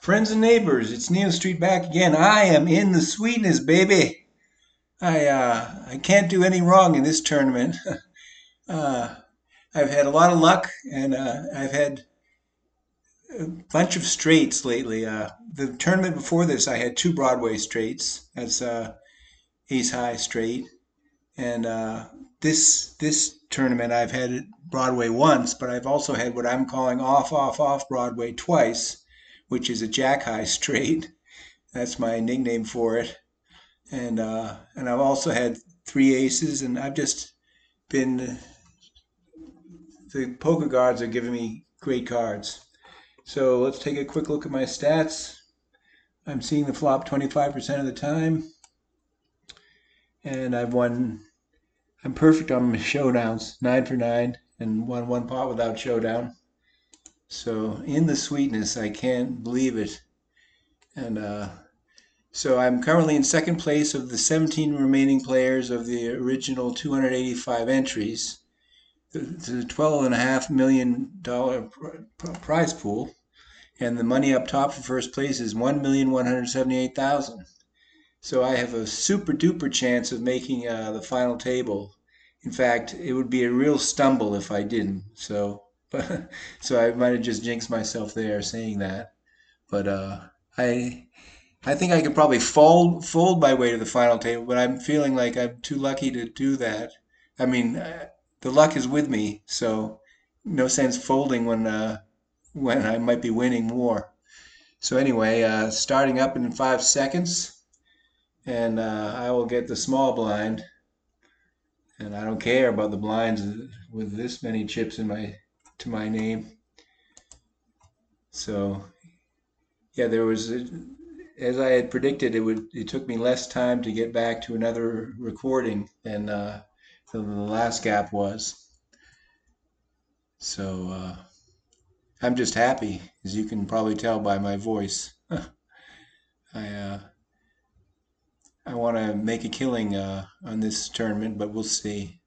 Friends and neighbors, it's Neil Street back again. I am in the sweetness, baby. I can't do any wrong in this tournament. uh, I've had a lot of luck, and I've had a bunch of straights lately. The tournament before this, I had two Broadway straights. That's ace high straight, and this tournament I've had it Broadway once, but I've also had what I'm calling off Broadway twice, which is a jack high straight. That's my nickname for it. And I've also had three aces, and I've just been the poker gods are giving me great cards. So let's take a quick look at my stats. I'm seeing the flop 25% of the time, and I've won. I'm perfect on my showdowns, 9 for 9, and won one pot without showdown. So in the sweetness, I can't believe it. And so I'm currently in second place of the 17 remaining players of the original 285 entries. It's a $12.5 million prize pool, and the money up top for first place is 1,178,000. So I have a super duper chance of making the final table. In fact, it would be a real stumble if I didn't. So I might have just jinxed myself there saying that. But I I think I could probably fold my way to the final table, but I'm feeling like I'm too lucky to do that. I mean, the luck is with me, so no sense folding when I might be winning more. So anyway, starting up in 5 seconds, and I will get the small blind, and I don't care about the blinds with this many chips in my to my name. So yeah, there was as I had predicted, it took me less time to get back to another recording than the last gap was. So I'm just happy, as you can probably tell by my voice. I uh, I want to make a killing on this tournament, but we'll see.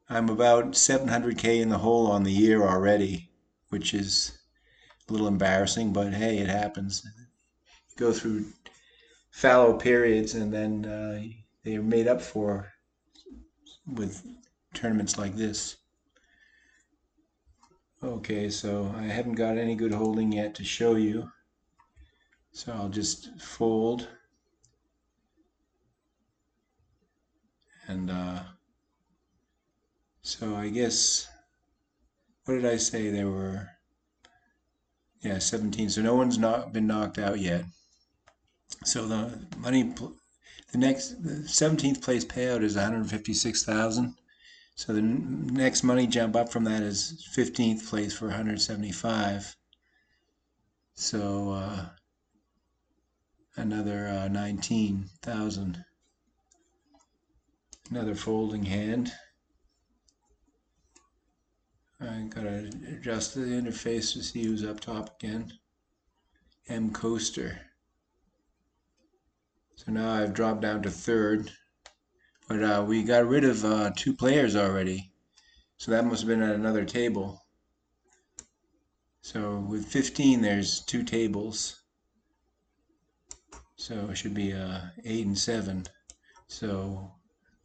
I'm about 700K in the hole on the year already, which is a little embarrassing, but hey, it happens. You go through fallow periods, and then they are made up for with tournaments like this. Okay, so I haven't got any good holding yet to show you. So I'll just fold. And so I guess, what did I say? There were, yeah, 17. So no one's not been knocked out yet. So the 17th place payout is 156,000. So the next money jump up from that is 15th place for 175. So another 19,000. Another folding hand. I gotta adjust the interface to see who's up top again. M Coaster. So now I've dropped down to third, but we got rid of two players already. So that must have been at another table. So with 15, there's two tables. So it should be 8 and 7. So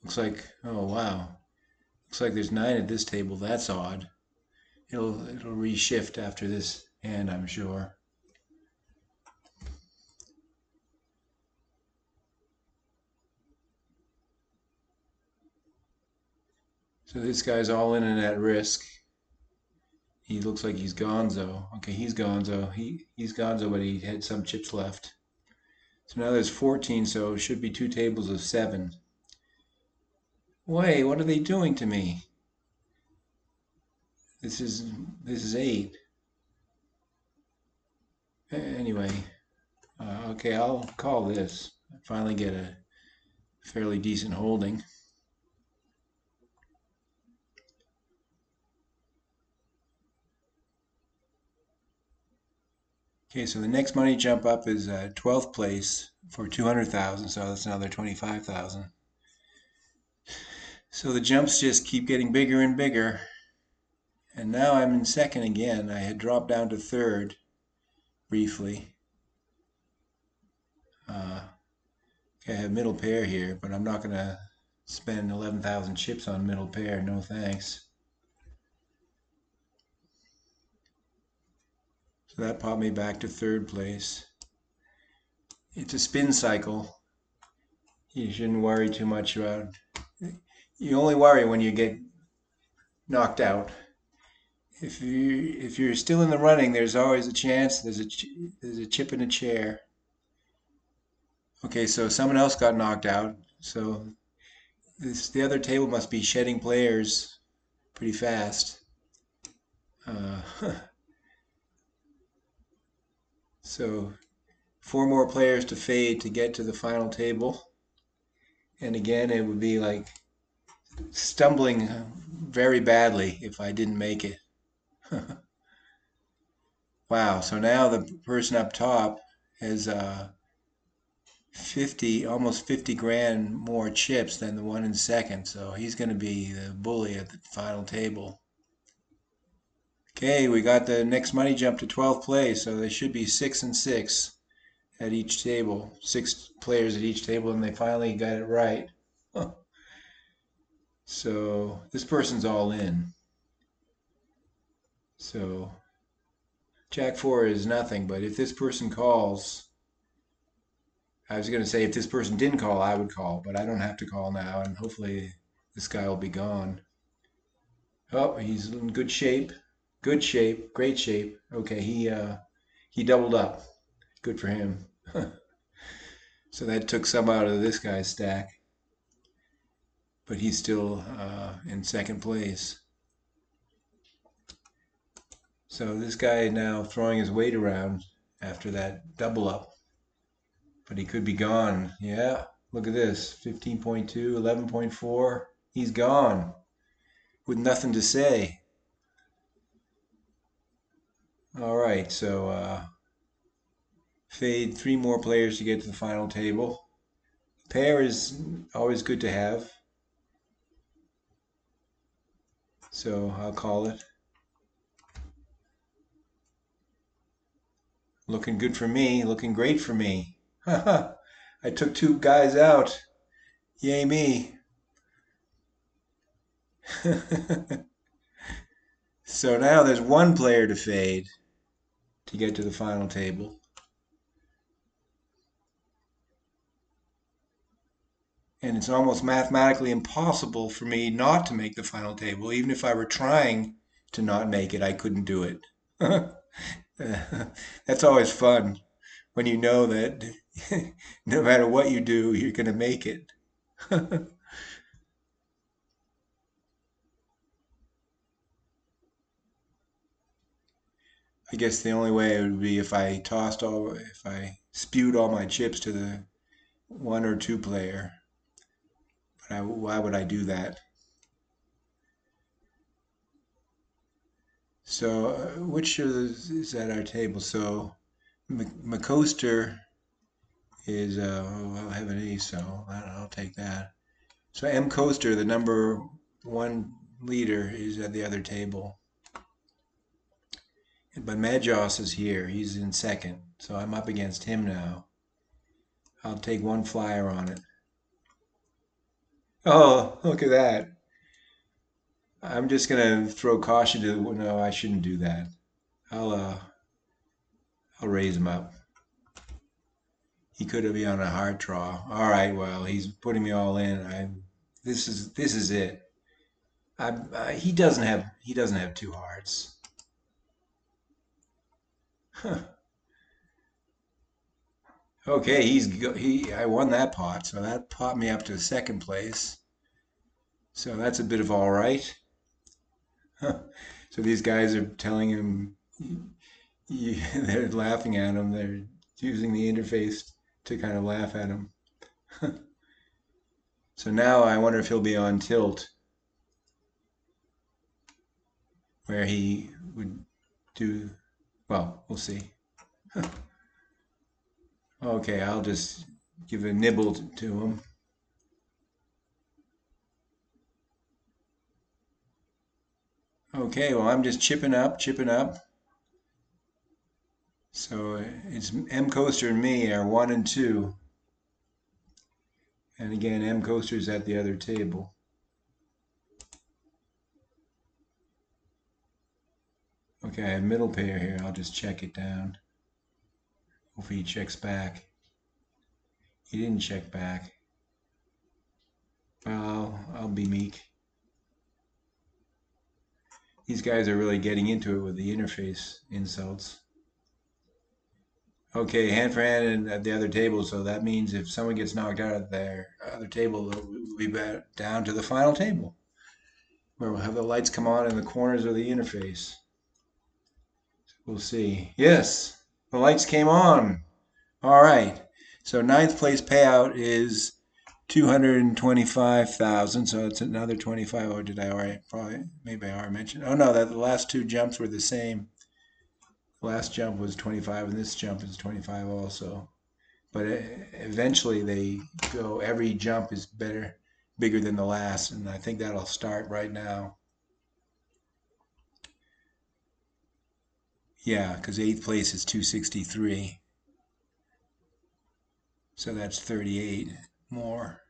looks like, oh wow, looks like there's 9 at this table. That's odd. It'll reshift after this hand, I'm sure. So this guy's all in and at risk. He looks like he's gonzo. Okay, he's gonzo. He's gonzo, but he had some chips left. So now there's 14, so it should be two tables of 7. Wait, what are they doing to me? This is 8. Anyway, okay, I'll call this. I finally get a fairly decent holding. Okay, so the next money jump up is 12th place for 200,000, so that's another 25,000. So the jumps just keep getting bigger and bigger. And now I'm in second again. I had dropped down to third. briefly. Okay, I have middle pair here, but I'm not going to spend 11,000 chips on middle pair. No thanks. So that popped me back to third place. It's a spin cycle. You shouldn't worry too much about. You only worry when you get knocked out. If you're still in the running, there's always a chance. There's a chip in a chair. Okay, so someone else got knocked out. So the other table must be shedding players pretty fast. Uh, so 4 more players to fade to get to the final table. And again, it would be like stumbling very badly if I didn't make it. Wow, so now the person up top has almost 50 grand more chips than the one in second, so he's going to be the bully at the final table. Okay, we got the next money jump to 12th place, so they should be 6 and 6 at each table. 6 players at each table, and they finally got it right. Huh. So this person's all in. So Jack 4 is nothing, but if this person calls, I was going to say if this person didn't call, I would call, but I don't have to call now, and hopefully this guy will be gone. Oh, he's in good shape. Good shape. Great shape. Okay, he doubled up. Good for him. So that took some out of this guy's stack. But he's still in second place. So this guy now throwing his weight around after that double up. But he could be gone. Yeah, look at this. 15.2, 11.4. He's gone with nothing to say. All right, so fade 3 more players to get to the final table. Pair is always good to have. So I'll call it. Looking good for me, looking great for me. I took 2 guys out. Yay me. So now there's 1 player to fade to get to the final table. And it's almost mathematically impossible for me not to make the final table. Even if I were trying to not make it, I couldn't do it. That's always fun when you know that no matter what you do, you're going to make it. I guess the only way it would be if I spewed all my chips to the 1 or 2 player. But why would I do that? So which is at our table? So McCoaster is, I'll have an ace, so I'll take that. So M Coaster, the number 1 leader, is at the other table. But Majos is here. He's in second. So I'm up against him now. I'll take 1 flyer on it. Oh, look at that. I'm just going to throw caution to, no, I shouldn't do that. I'll raise him up. He could be on a hard draw. All right, well, he's putting me all in. This is it. He doesn't have 2 hearts. Okay, I won that pot, so that popped me up to second place. So that's a bit of all right. So these guys are telling him, they're laughing at him. They're using the interface to kind of laugh at him. So now I wonder if he'll be on tilt, where he would do, well, we'll see. Okay, I'll just give a nibble to him. Okay, well, I'm just chipping up. So it's M Coaster and me are 1 and 2. And again, M Coaster's at the other table. Okay, I have middle pair here. I'll just check it down. Hopefully he checks back. He didn't check back. I'll be meek. These guys are really getting into it with the interface insults. Okay, hand for hand and at the other table, so that means if someone gets knocked out of their other table, we'll be back down to the final table, where we'll have the lights come on in the corners of the interface. We'll see. Yes, the lights came on. All right. So ninth place payout is 225,000. So it's another 25. Or did I already? Probably. Maybe I already mentioned. Oh no, that the last two jumps were the same. The last jump was 25, and this jump is 25 also. But eventually they go. Every jump is bigger than the last, and I think that'll start right now. Yeah, because eighth place is 263. So that's 38 more.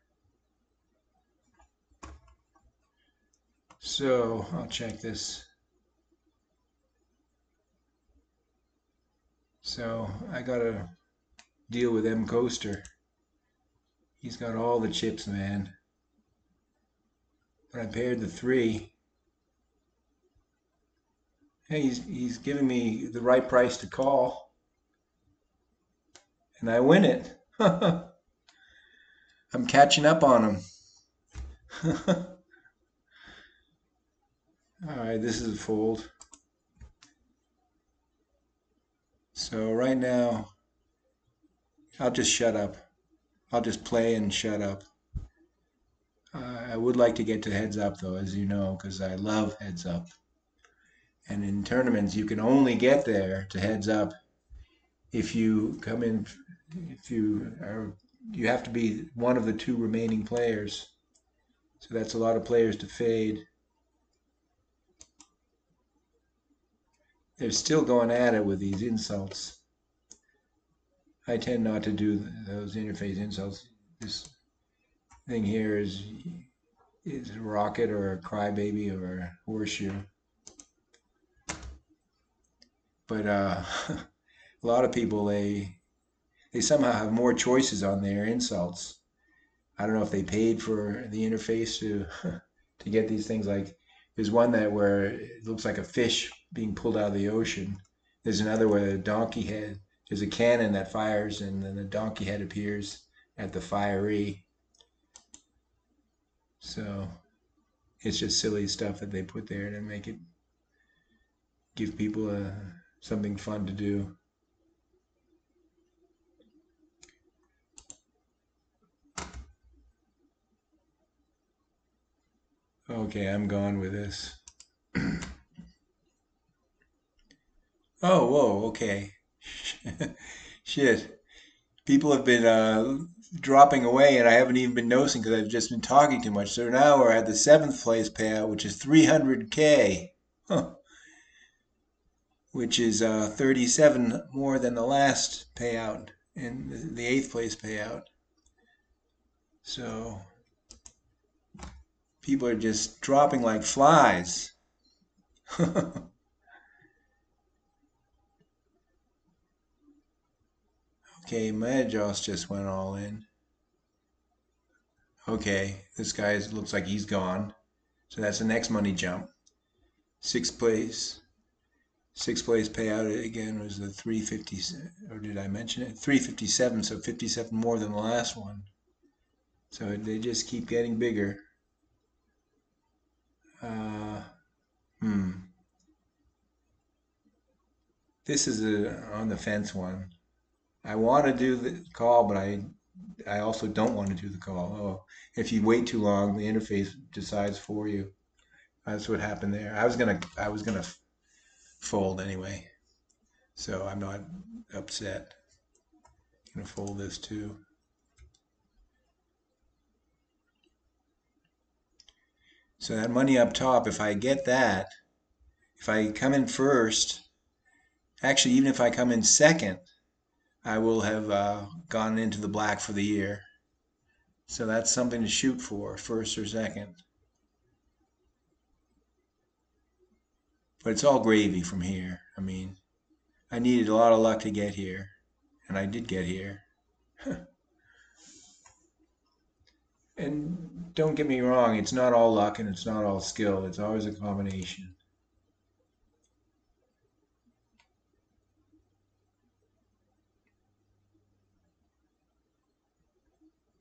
So I'll check this. So I gotta deal with M Coaster. He's got all the chips, man. But I paired the 3. Hey, he's giving me the right price to call, and I win it. I'm catching up on him. All right, this is a fold. So right now, I'll just shut up. I'll just play and shut up. I would like to get to heads up though, as you know, because I love heads up. And in tournaments, you can only get there to heads up if you come in, if you have to be one of the 2 remaining players. So that's a lot of players to fade. They're still going at it with these insults. I tend not to do those interface insults. This thing here is a rocket or a crybaby or a horseshoe. But a lot of people, they somehow have more choices on their insults. I don't know if they paid for the interface to to get these things. Like there's one that where it looks like a fish being pulled out of the ocean. There's another where a donkey head. There's a cannon that fires, and then the donkey head appears at the firee. So it's just silly stuff that they put there to make it give people something fun to do. Okay, I'm gone with this. Oh, whoa, okay. Shit. People have been dropping away, and I haven't even been noticing because I've just been talking too much. So now we're at the 7th place payout, which is 300K, huh, which is 37 more than the last payout and the 8th place payout. So people are just dropping like flies. Okay, Madjoss just went all in. Okay, this guy looks like he's gone. So that's the next money jump. 6th place. 6th place payout again was the 350, or did I mention it? 357, so 57 more than the last one. So they just keep getting bigger. Uh, This is a on the fence one. I want to do the call, but I also don't want to do the call. Oh, if you wait too long, the interface decides for you. That's what happened there. I was gonna fold anyway, so I'm not upset. I'm gonna fold this too. So that money up top, if I get that, if I come in first, Actually, even if I come in second, I will have gone into the black for the year. So that's something to shoot for, first or second. But it's all gravy from here. I mean, I needed a lot of luck to get here, and I did get here. And don't get me wrong, it's not all luck and it's not all skill. It's always a combination.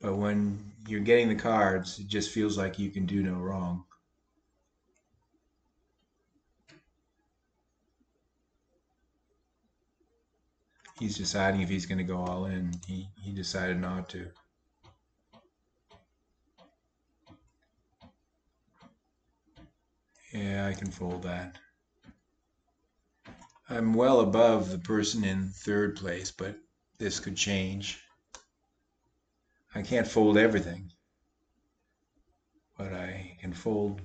But when you're getting the cards, it just feels like you can do no wrong. He's deciding if he's going to go all in. He decided not to. Yeah, I can fold that. I'm well above the person in third place, but this could change. I can't fold everything, but I can fold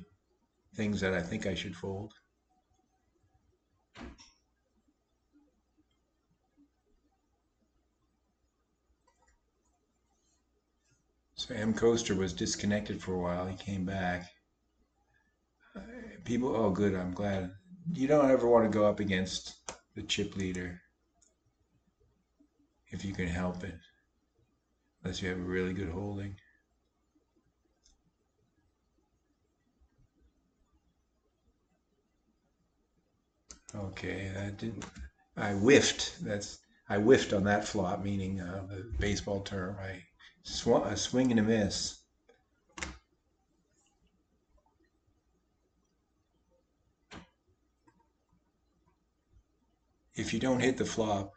things that I think I should fold. So M. Coaster was disconnected for a while. He came back. People, oh good, I'm glad. You don't ever want to go up against the chip leader if you can help it, unless you have a really good holding. Okay, that didn't. I whiffed. I whiffed on that flop, meaning the baseball term. A swing and a miss. If you don't hit the flop,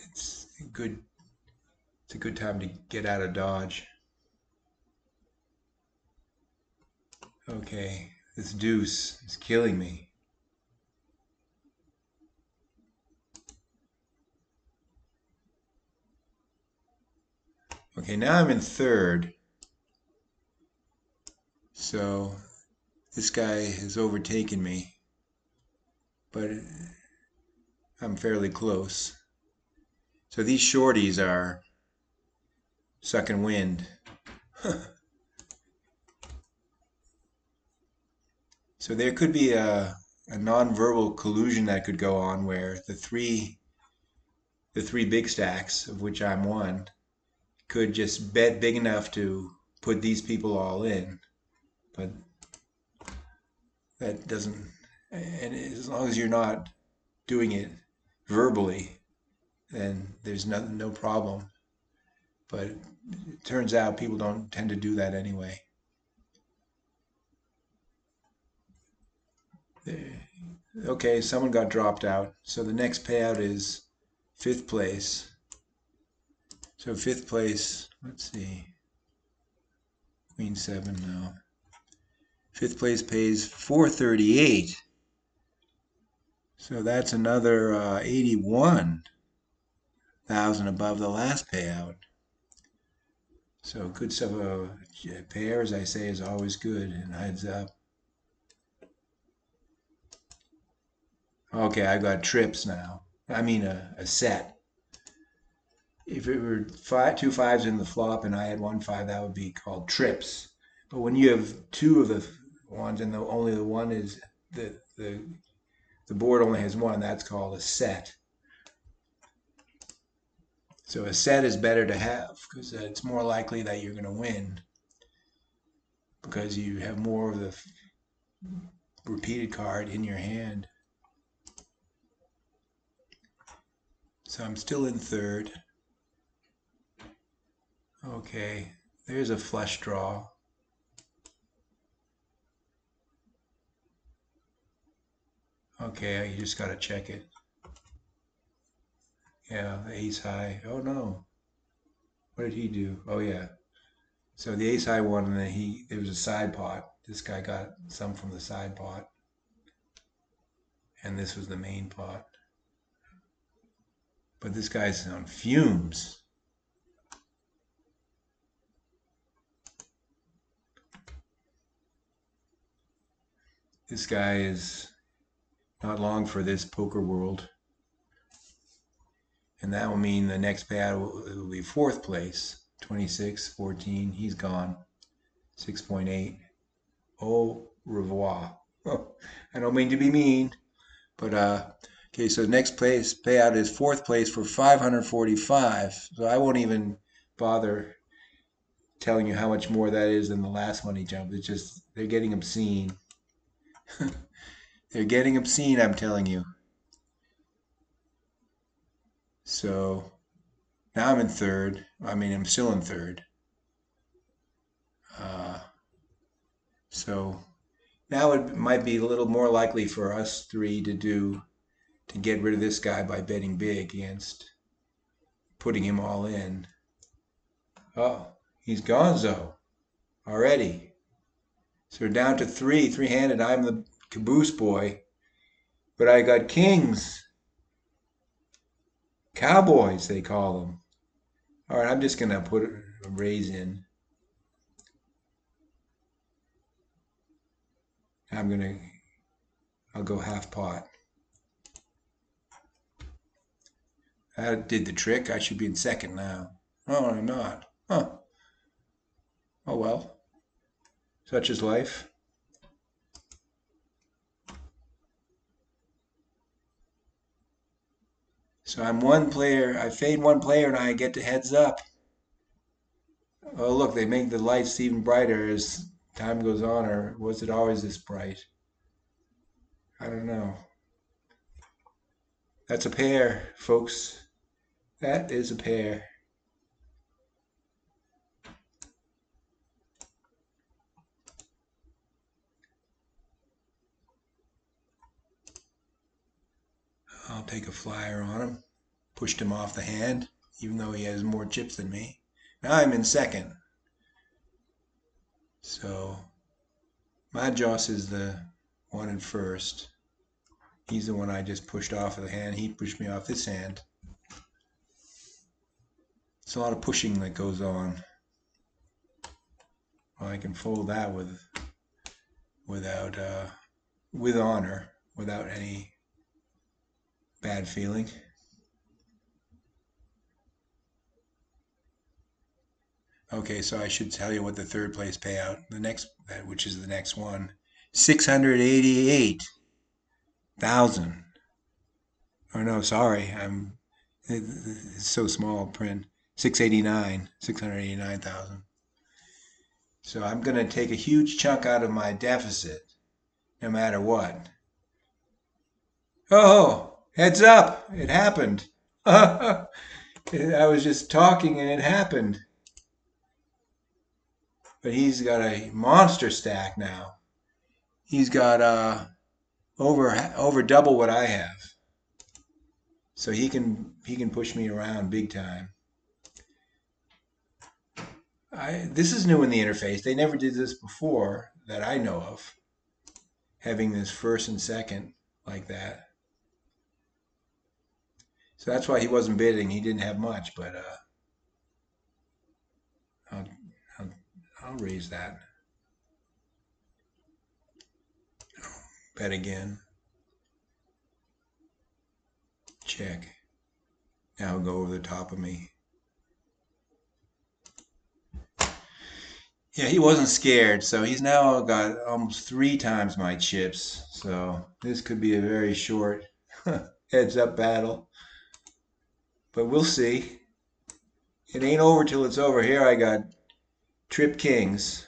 it's a good. It's a good time to get out of dodge. Okay, this deuce is killing me. Okay, now I'm in third. So this guy has overtaken me, but I'm fairly close. So these shorties are sucking wind. So there could be a non-verbal collusion that could go on where the three big stacks, of which I'm one, could just bet big enough to put these people all in. But that doesn't, and as long as you're not doing it verbally, then there's no problem. But it turns out people don't tend to do that anyway. Okay, someone got dropped out. So the next payout is fifth place. So fifth place, let's see, Queen 7 now. Fifth place pays 438. So that's another 81,000 above the last payout. So good stuff. Pair, as I say, is always good, and heads up. Okay, I've got trips now. I mean a set. If it were two fives in the flop and I had 1 5, that would be called trips. But when you have two of the ones and only the one is the board only has one, that's called a set. So a set is better to have because it's more likely that you're going to win because you have more of the repeated card in your hand. So I'm still in third. Okay, there's a flush draw. Okay, you just got to check it. Yeah, the ace high. Oh no. What did he do? Oh yeah. So the ace high won, and then there was a side pot. This guy got some from the side pot, and this was the main pot. But this guy's on fumes. This guy is Not long for this poker world. And that will mean the next payout will be fourth place. 26, 14, he's gone. 6.8. Au revoir. I don't mean to be mean, but okay, so next place payout is fourth place for 545. So I won't even bother telling you how much more that is than the last money jump. It's just they're getting obscene. They're getting obscene, I'm telling you. So now I'm in third. I mean, I'm still in third. So now it might be a little more likely for us three to get rid of this guy by betting big against putting him all in. Oh, he's gonzo already. So we're down to three-handed. I'm the caboose boy, but I got kings, cowboys they call them. All right, I'm just gonna put a raise in. I'll go half pot. That did the trick. I should be in second now. Oh, I'm not. Huh. Oh well. Such is life. So I'm one player. I fade one player and I get to heads up. Oh look, they make the lights even brighter as time goes on, or was it always this bright? I don't know. That's a pair, folks. That is a pair. I'll take a flyer on him. Pushed him off the hand, even though he has more chips than me. Now I'm in second. So my Joss is the one in first. He's the one I just pushed off of the hand. He pushed me off this hand. It's a lot of pushing that goes on. Well, I can fold that with honor, without any bad feeling. Okay, so I should tell you what the third place payout, which is the next one, 688,000. Oh no, sorry, it's so small print. 689,000. So I'm going to take a huge chunk out of my deficit, no matter what. Oh, heads up! It happened. I was just talking and it happened. But he's got a monster stack now. He's got over double what I have. So he can push me around big time. This is new in the interface. They never did this before that I know of. Having this first and second like that. So that's why he wasn't bidding. He didn't have much, but I'll, I'll raise that. Bet again. Check. Now he'll go over the top of me. Yeah, he wasn't scared, so he's now got almost 3 times my chips. So this could be a very short heads-up battle. But we'll see. It ain't over till it's over. Here I got trip kings.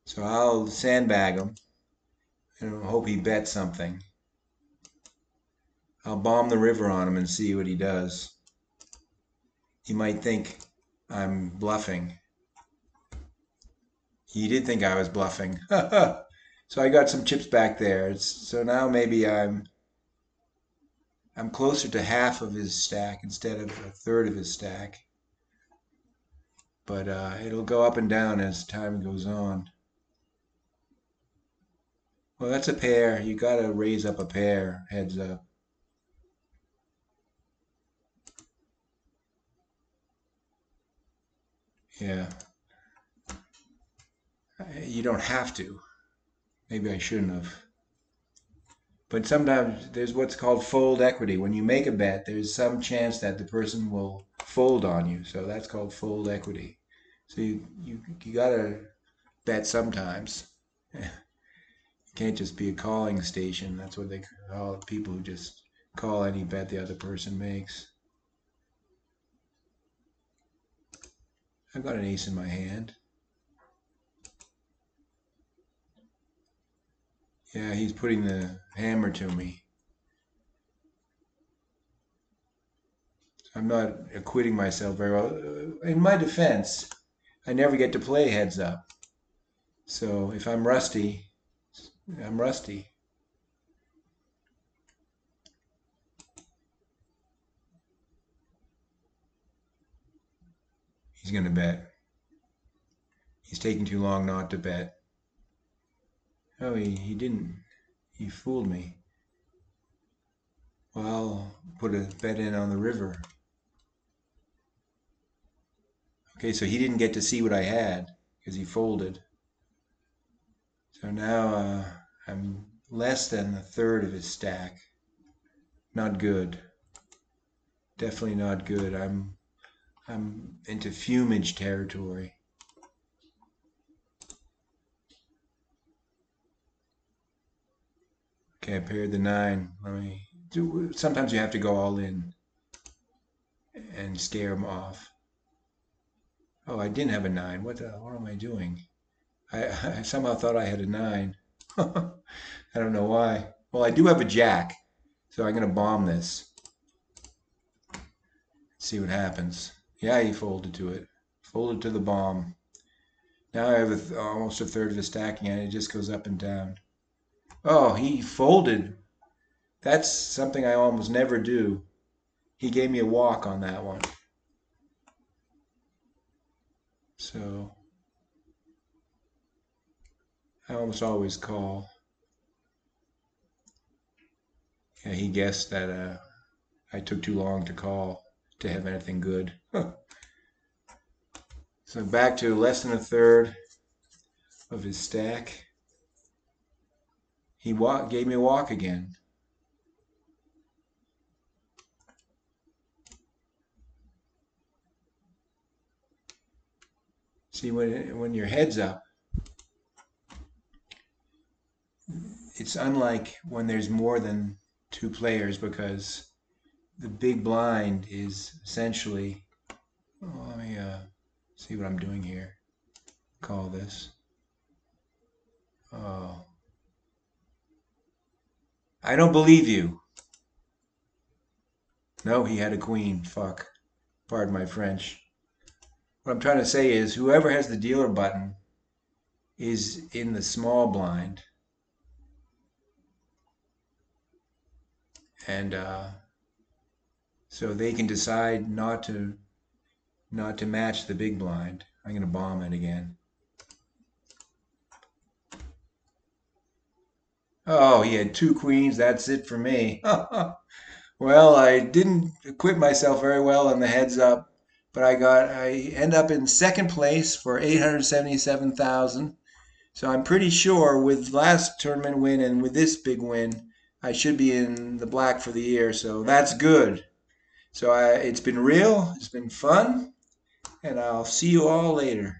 So I'll sandbag him and hope he bets something. I'll bomb the river on him and see what he does. He might think I'm bluffing. He did think I was bluffing. So I got some chips back there. So now maybe I'm closer to half of his stack instead of a third of his stack. But it'll go up and down as time goes on. Well, that's a pair. You got to raise up a pair, heads up. Yeah. You don't have to. Maybe I shouldn't have. But sometimes there's what's called fold equity. When you make a bet, there's some chance that the person will fold on you. So that's called fold equity. So you gotta bet sometimes. You can't just be a calling station. That's what they call it, people who just call any bet the other person makes. I've got an ace in my hand. Yeah, he's putting the hammer to me. I'm not acquitting myself very well. In my defense, I never get to play heads up. So if I'm rusty, I'm rusty. He's going to bet. He's taking too long not to bet. Oh, he didn't. He fooled me. Well, I'll put a bet in on the river. Okay, so he didn't get to see what I had because he folded. So now I'm less than a third of his stack. Not good. Definitely not good. I'm into fumage territory. Okay, I paired the 9. Sometimes you have to go all in and scare him off. Oh, I didn't have a 9. What am I doing? I somehow thought I had a 9. I don't know why. Well, I do have a jack, so I'm going to bomb this. See what happens. Yeah, he folded to it. Folded to the bomb. Now I have almost a third of his stacking, and it just goes up and down. Oh, he folded. That's something I almost never do. He gave me a walk on that one. So I almost always call. Yeah, he guessed that I took too long to call to have anything good. So back to less than a third of his stack. He gave me a walk again. See, when your head's up, it's unlike when there's more than 2 players because the big blind is essentially. Oh, let me see what I'm doing here. Call this. Oh, I don't believe you. No, he had a queen. Fuck. Pardon my French. What I'm trying to say is whoever has the dealer button is in the small blind. And so they can decide not to match the big blind. I'm going to bomb it again. Oh, he had 2 queens. That's it for me. Well, I didn't acquit myself very well on the heads up, but I end up in second place for 877,000. So I'm pretty sure with last tournament win and with this big win, I should be in the black for the year. So that's good. So it's been real, it's been fun, and I'll see you all later.